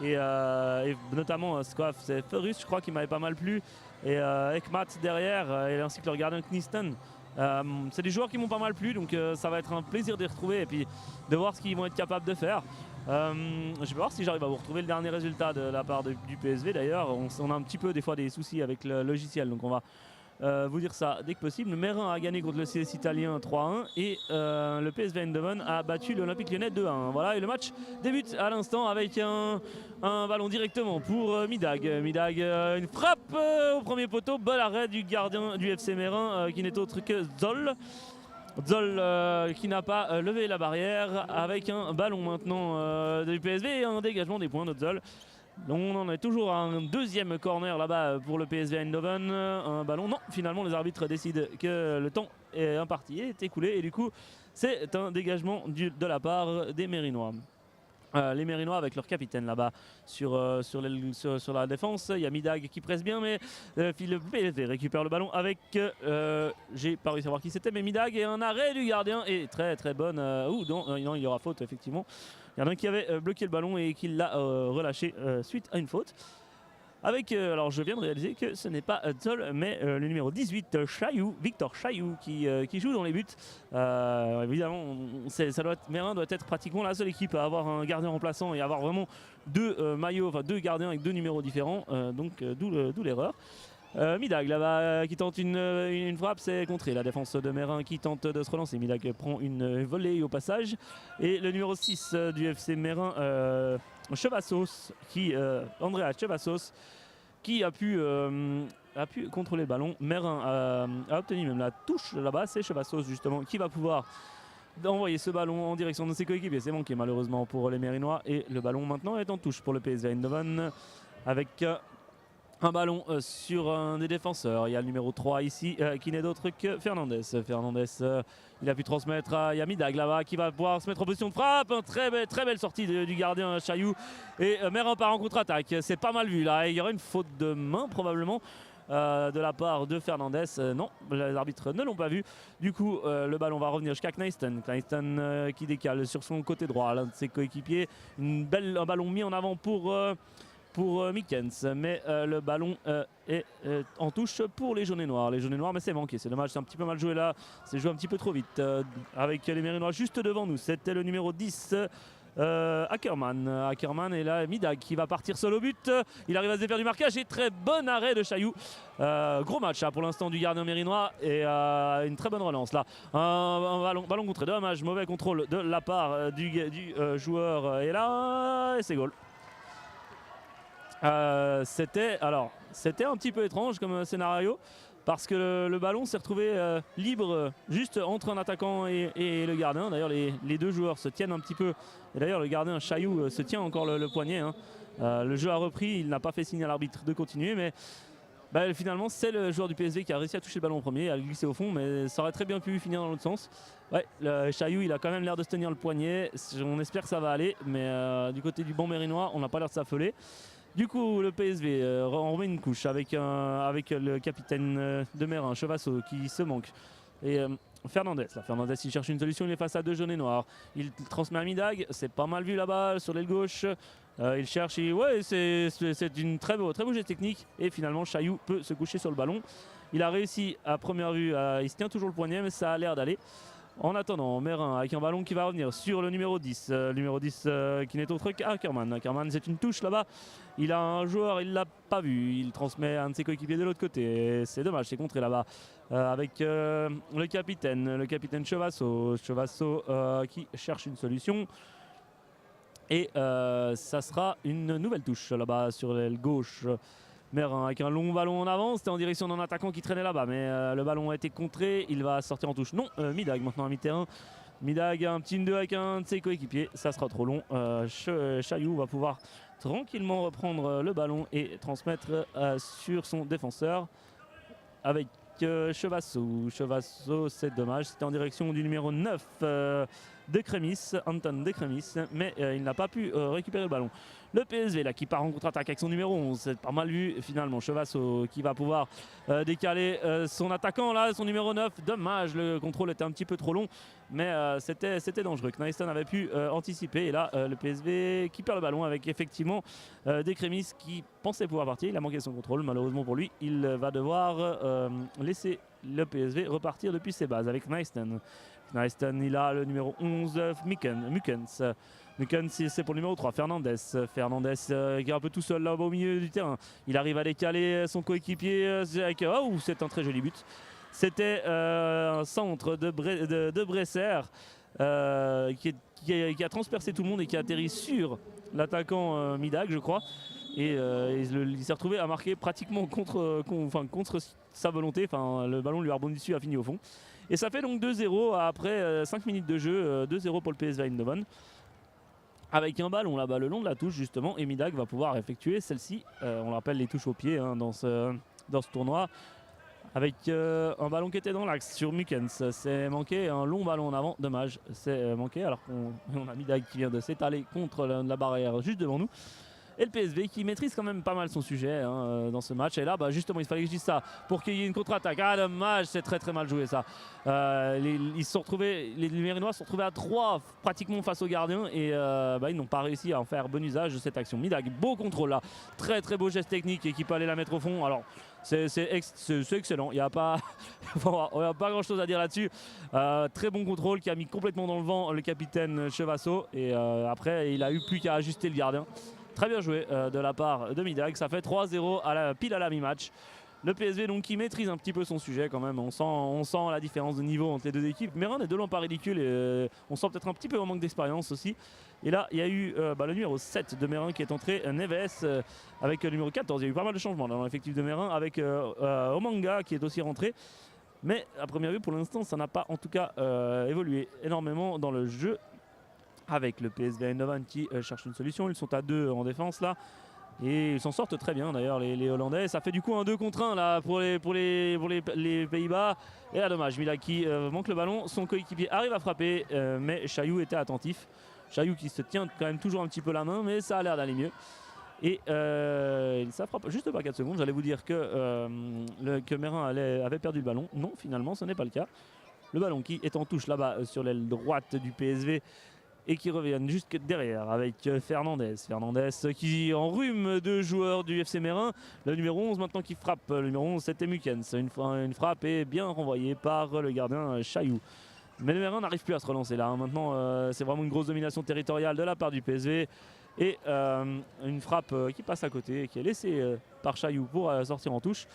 et notamment c'est Ferus, je crois, qui m'avait pas mal plu, et Ekmat derrière, et ainsi que leur gardien Kniston. C'est des joueurs qui m'ont pas mal plu, donc ça va être un plaisir de les retrouver et puis de voir ce qu'ils vont être capables de faire. Je vais voir si j'arrive à vous retrouver le dernier résultat de la part du PSV. D'ailleurs, on a un petit peu des fois des soucis avec le logiciel, donc on va vous dire ça dès que possible. Le Mérin a gagné contre le CS italien 3-1 et le PSV Eindhoven a battu l'Olympique Lyonnais 2-1. Voilà, et le match débute à l'instant avec un ballon directement pour Midag. Midag, une frappe au premier poteau, bel arrêt du gardien du FC Mérin qui n'est autre que Zoll. Zoll qui n'a pas levé la barrière avec un ballon maintenant du PSV et un dégagement des points de Zoll. On en est toujours à un deuxième corner là-bas pour le PSV Eindhoven. Un ballon, non, finalement les arbitres décident que le temps est imparti, est écoulé et du coup c'est un dégagement de la part des Mérinois. Les Mérinois avec leur capitaine là-bas sur la défense. Il y a Midag qui presse bien, mais le PSV récupère le ballon avec, j'ai pas réussi à voir qui c'était, mais Midag et un arrêt du gardien et très très bonne. Non, il y aura faute effectivement. Il y en a un qui avait bloqué le ballon et qui l'a relâché suite à une faute. Avec, alors je viens de réaliser que ce n'est pas Zoll, mais le numéro 18, Chailloux, Victor Chailloux, qui joue dans les buts. Évidemment, Mérin doit être pratiquement la seule équipe à avoir un gardien remplaçant et avoir vraiment deux maillots, enfin deux gardiens avec deux numéros différents, donc d'où l'erreur. Midag là-bas qui tente une frappe, c'est contré. La défense de Mérin qui tente de se relancer. Midag prend une volée au passage. Et le numéro 6 du FC Mérin, Chevassos, Andrea Chevassos, qui a pu contrôler le ballon. Mérin a obtenu même la touche là-bas. C'est Chevassos justement qui va pouvoir envoyer ce ballon en direction de ses coéquipiers. C'est manqué malheureusement pour les Mérinois. Et le ballon maintenant est en touche pour le PSV Eindhoven avec un ballon sur un des défenseurs. Il y a le numéro 3 ici qui n'est d'autre que Fernandez. Fernandez, il a pu transmettre à Midag là-bas qui va pouvoir se mettre en position de frappe. Très belle sortie du gardien Chailloux. Et Mérin part en contre-attaque. C'est pas mal vu là. Il y aura une faute de main probablement de la part de Fernandez. Non, les arbitres ne l'ont pas vu. Du coup, le ballon va revenir jusqu'à Kniston. Kniston qui décale sur son côté droit l'un de ses coéquipiers. Un ballon mis en avant pour Mikens, mais le ballon est en touche pour les jaunes et noirs. Les jaunes et noirs, mais c'est manqué, c'est dommage, c'est un petit peu mal joué là, c'est joué un petit peu trop vite avec les Mérinois juste devant nous. C'était le numéro 10 Ackerman et là Midag qui va partir seul au but. Il arrive à se défaire du marquage et très bon arrêt de Chailloux. Gros match pour l'instant du gardien mérinois et une très bonne relance là. Un ballon contré, dommage, mauvais contrôle de la part du joueur et là c'est goal. C'était un petit peu étrange comme scénario parce que le ballon s'est retrouvé libre juste entre un attaquant et le gardien. D'ailleurs les deux joueurs se tiennent un petit peu et d'ailleurs le gardien Chailloux se tient encore le poignet hein. Le jeu a repris, il n'a pas fait signe à l'arbitre de continuer mais finalement c'est le joueur du PSV qui a réussi à toucher le ballon en premier, à le glisser au fond, mais ça aurait très bien pu finir dans l'autre sens. Ouais, le Chailloux il a quand même l'air de se tenir le poignet, on espère que ça va aller, mais du côté du banc mérinois on n'a pas l'air de s'affoler. Du coup, le PSV on remet une couche avec le capitaine de Mérin, Chevassos, qui se manque. Et Fernandez il cherche une solution, il est face à deux jaunes et noirs. Il transmet à Midag, c'est pas mal vu là-bas sur l'aile gauche. Il cherche, ouais, c'est une très beau geste technique. Et finalement, Chailloux peut se coucher sur le ballon. Il a réussi à première vue, il se tient toujours le poignet, mais ça a l'air d'aller. En attendant, Mérin avec un ballon qui va revenir sur le numéro 10. Qui n'est autre qu'Ackerman. Ackerman, c'est une touche là-bas. Il a un joueur, il l'a pas vu. Il transmet à un de ses coéquipiers de l'autre côté. C'est dommage, c'est contré là-bas. Avec le capitaine Chevassos. Chevassos qui cherche une solution. Et ça sera une nouvelle touche là-bas sur l'aile gauche. Mérin avec un long ballon en avant, c'était en direction d'un attaquant qui traînait là-bas, mais le ballon a été contré, il va sortir en touche. Non, Midag maintenant à mi-terrain. Midag a un petit 1-2 avec un de ses coéquipiers, ça sera trop long. Chailloux va pouvoir tranquillement reprendre le ballon et transmettre sur son défenseur avec Chevassos. Chevassos, c'est dommage, c'était en direction du numéro 9 de Crémis, Anton de Crémis, mais il n'a pas pu récupérer le ballon. Le PSV là qui part en contre-attaque avec son numéro 11, c'est pas mal vu finalement. Chevasso qui va pouvoir décaler son attaquant là, son numéro 9. Dommage, le contrôle était un petit peu trop long, mais c'était dangereux. Kneiston avait pu anticiper et là le PSV qui perd le ballon avec effectivement des Crémis qui pensait pouvoir partir. Il a manqué son contrôle, malheureusement pour lui. Il va devoir laisser le PSV repartir depuis ses bases avec Kneiston. Kneiston, il a le numéro 11, Mukens. Mukens, c'est pour le numéro 3, Fernandez. Fernandez qui est un peu tout seul là au milieu du terrain. Il arrive à décaler son coéquipier avec... Oh, c'est un très joli but. C'était un centre de Bresser qui a transpercé tout le monde et qui a atterri sur l'attaquant Midag, je crois. Et il s'est retrouvé à marquer pratiquement contre sa volonté. Enfin, le ballon lui a rebondi dessus, a fini au fond. Et ça fait donc 2-0 après 5 minutes de jeu, 2-0 pour le PSV Eindhoven. Avec un ballon là-bas le long de la touche justement, et Midag va pouvoir effectuer celle-ci. On rappelle les touches au pied hein, dans ce tournoi. Avec un ballon qui était dans l'axe sur Mukens. C'est manqué, un long ballon en avant, dommage. C'est manqué alors qu'on a Midag qui vient de s'étaler contre la barrière juste devant nous. Et le PSV qui maîtrise quand même pas mal son sujet hein, dans ce match. Et là, bah, justement, il fallait que je dise ça pour qu'il y ait une contre-attaque. Ah, dommage, c'est très très mal joué ça. Ils se sont retrouvés, les Mérinois se sont retrouvés à 3 pratiquement face au gardien. Et ils n'ont pas réussi à en faire bon usage de cette action. Midag, beau contrôle là. Très très beau geste technique et qui peut aller la mettre au fond. Alors, c'est excellent. Il n'y a pas, pas grand chose à dire là-dessus. Très bon contrôle qui a mis complètement dans le vent le capitaine Chevasso. Et après, il a eu plus qu'à ajuster le gardien. Très bien joué de la part de Midag. Ça fait 3-0 pile à la mi-match. Le PSV donc qui maîtrise un petit peu son sujet quand même. On sent la différence de niveau entre les deux équipes. Mérin n'est de loin pas ridicule et on sent peut-être un petit peu un manque d'expérience aussi. Et là, il y a eu le numéro 7 de Mérin qui est entré, Neves, avec le numéro 14. Il y a eu pas mal de changements dans l'effectif de Mérin avec Omanga qui est aussi rentré. Mais à première vue, pour l'instant, ça n'a pas en tout cas évolué énormément dans le jeu. Avec le PSV Eindhoven qui cherche une solution. Ils sont à 2 en défense là. Et ils s'en sortent très bien d'ailleurs les Hollandais. Ça fait du coup un 2 contre 1 là pour les Pays-Bas. Et là dommage, Midag qui manque le ballon. Son coéquipier arrive à frapper mais Chailloux était attentif. Chailloux qui se tient quand même toujours un petit peu la main mais ça a l'air d'aller mieux. Et ça frappe juste pas 4 secondes. J'allais vous dire que Mérin avait perdu le ballon. Non, finalement ce n'est pas le cas. Le ballon qui est en touche là-bas sur l'aile droite du PSV. Et qui reviennent juste derrière avec Fernandez. Fernandez qui enrhume 2 joueurs du FC Mérin. Le numéro 11 maintenant qui frappe. Le numéro 11 c'était Mukens. Une frappe est bien renvoyée par le gardien Chailloux. Mais le Mérin n'arrive plus à se relancer là. Maintenant c'est vraiment une grosse domination territoriale de la part du PSV. Et une frappe qui passe à côté, qui est laissée par Chailloux pour sortir en touche.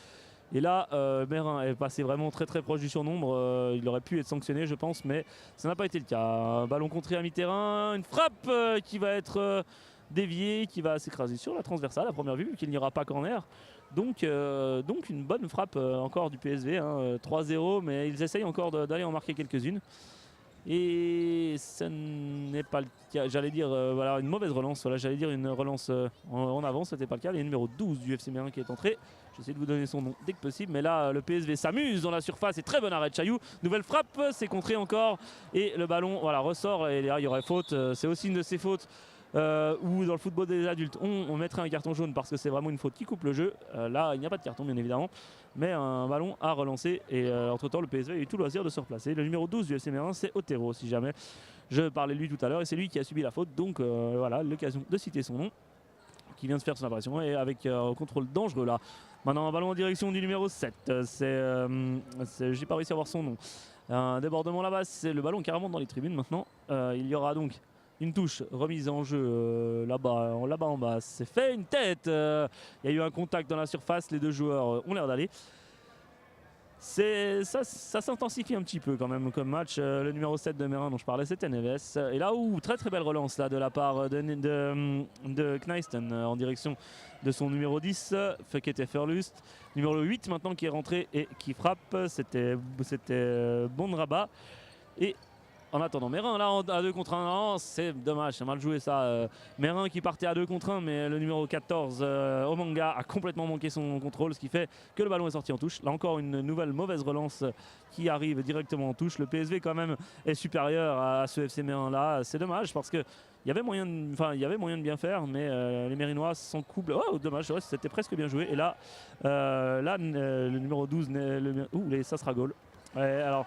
Et là, Mérin est passé vraiment très très proche du surnombre. Il aurait pu être sanctionné, je pense, mais ça n'a pas été le cas. Un ballon contré à mi-terrain, une frappe qui va être déviée, qui va s'écraser sur la transversale à première vue, qu'il n'y aura pas corner. Donc une bonne frappe encore du PSV, hein, 3-0, mais ils essayent encore d'aller en marquer quelques-unes. Et ce n'est pas le cas, j'allais dire voilà, une mauvaise relance, voilà, j'allais dire une relance en avant, ce n'était pas le cas. Il y a le numéro 12 du FC Mérin qui est entré. J'essaie de vous donner son nom dès que possible, mais là le PSV s'amuse dans la surface et très bon arrêt de Chailloux. Nouvelle frappe, c'est contré encore et le ballon voilà, ressort et là il y aurait faute, c'est aussi une de ces fautes où dans le football des adultes on mettrait un carton jaune parce que c'est vraiment une faute qui coupe le jeu. Là il n'y a pas de carton bien évidemment, mais un ballon à relancer et entre temps le PSV a eu tout le loisir de se replacer. Le numéro 12 du FC Mérin c'est Otero si jamais je parlais de lui tout à l'heure et c'est lui qui a subi la faute, donc voilà l'occasion de citer son nom qui vient de faire son apparition et avec un contrôle dangereux là. Maintenant un ballon en direction du numéro 7, j'ai pas réussi à voir son nom. Un débordement là-bas, c'est le ballon carrément dans les tribunes maintenant. Il y aura donc une touche remise en jeu là-bas en bas. C'est fait, une tête. Il y a eu un contact dans la surface, les deux joueurs ont l'air d'aller. Ça s'intensifie un petit peu quand même comme match. Le numéro 7 de Mérin dont je parlais c'était Neves. Et là où très très belle relance là, de la part de Kneiston en direction de son numéro 10 qui était Ferlust. Numéro 8 maintenant qui est rentré et qui frappe. C'était Bondraba. Et en attendant. Mérin là à 2 contre 1, c'est dommage, c'est mal joué ça. Mérin qui partait à 2 contre 1, mais le numéro 14, Omanga, a complètement manqué son contrôle, ce qui fait que le ballon est sorti en touche. Là encore une nouvelle mauvaise relance qui arrive directement en touche. Le PSV quand même est supérieur à ce FC Mérin là, c'est dommage parce que il y avait moyen de bien faire, mais les Mérinois s'en couplent. Oh, dommage, ouais, c'était presque bien joué. Et là, le numéro 12, ça sera goal. Ouais, alors,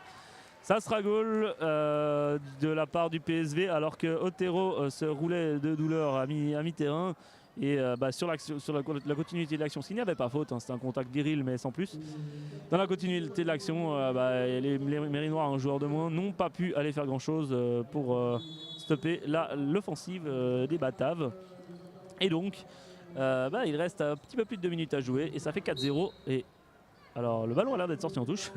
ça sera goal de la part du PSV, alors que Otero se roulait de douleur à mi-terrain. Et sur la continuité de l'action, s'il n'y avait pas faute, hein, c'était un contact viril mais sans plus. Dans la continuité de l'action, les Mérinois, un joueur de moins, n'ont pas pu aller faire grand chose pour stopper l'offensive des Bataves. Et donc, il reste un petit peu plus de 2 minutes à jouer et ça fait 4-0. Et alors, le ballon a l'air d'être sorti en touche.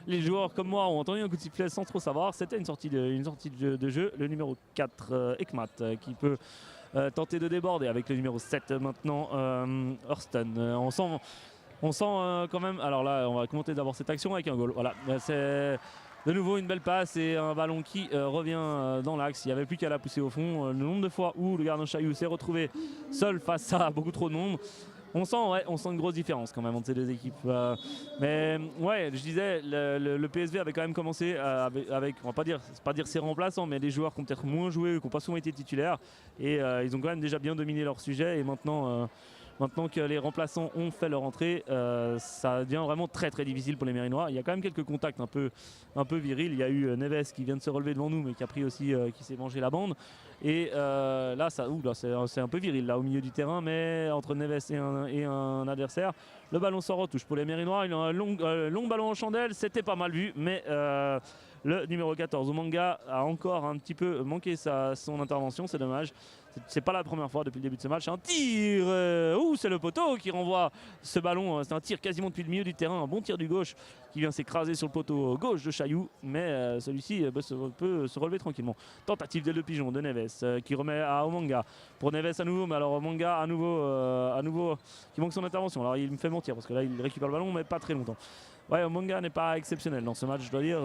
Les joueurs comme moi ont entendu un coup de sifflet sans trop savoir. C'était une sortie de jeu. Le numéro 4, Ekmat, qui peut tenter de déborder avec le numéro 7 maintenant, Hurston. On sent quand même. Alors là, on va commenter d'abord cette action avec un goal. Voilà, c'est de nouveau une belle passe et un ballon qui revient dans l'axe. Il n'y avait plus qu'à la pousser au fond. Le nombre de fois où le gardien Chailloux s'est retrouvé seul face à beaucoup trop de monde. On sent une grosse différence quand même entre ces deux équipes. Mais ouais, je disais, le PSV avait quand même commencé avec, on va pas dire ses remplaçants, mais des joueurs qui ont peut-être moins joué, qui n'ont pas souvent été titulaires. Et ils ont quand même déjà bien dominé leur sujet. Et maintenant que les remplaçants ont fait leur entrée, ça devient vraiment très très difficile pour les Mérinois. Il y a quand même quelques contacts un peu virils. Il y a eu Neves qui vient de se relever devant nous, mais qui a pris aussi, qui s'est mangé la bande. Et là, c'est un peu viril là au milieu du terrain, mais entre Neves et un adversaire, le ballon sort en touche pour les Mérinois. Il a un long ballon en chandelle, c'était pas mal vu, mais le numéro 14, Omanga, a encore un petit peu manqué son intervention, c'est dommage. C'est pas la première fois depuis le début de ce match. Un tir, c'est le poteau qui renvoie ce ballon. C'est un tir quasiment depuis le milieu du terrain, un bon tir du gauche qui vient s'écraser sur le poteau gauche de Chailloux, mais celui-ci peut se relever tranquillement. Tentative de le pigeon de Neves qui remet à Omanga. Pour Neves à nouveau, mais alors Omanga à nouveau qui manque son intervention. Alors il me fait mentir parce que là il récupère le ballon, mais pas très longtemps. Ouais, Omanga n'est pas exceptionnel dans ce match, je dois dire,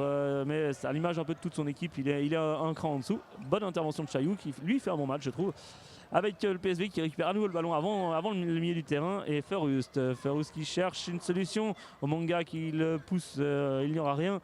mais à l'image un peu de toute son équipe, il est un cran en dessous. Bonne intervention de Chailloux qui lui fait un bon match, je trouve. Avec le PSV qui récupère à nouveau le ballon avant le milieu du terrain et Ferrust qui cherche une solution. Omanga qui le pousse, il n'y aura rien.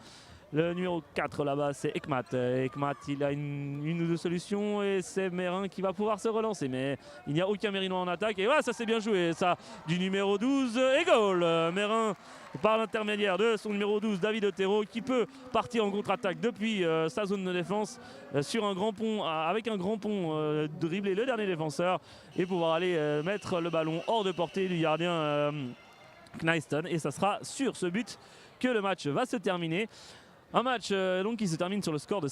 Le numéro 4 là-bas, c'est Ekmat. Ekmat, il a une ou deux solutions et c'est Mérin qui va pouvoir se relancer. Mais il n'y a aucun Mérinois en attaque. Et ouais, ça c'est bien joué, ça, du numéro 12 et goal. Mérin, par l'intermédiaire de son numéro 12, David Otero, qui peut partir en contre-attaque depuis sa zone de défense sur un grand pont, avec un grand pont, dribbler le dernier défenseur et pouvoir aller mettre le ballon hors de portée du gardien Kneiston. Et ça sera sur ce but que le match va se terminer. Un match donc qui se termine sur le score de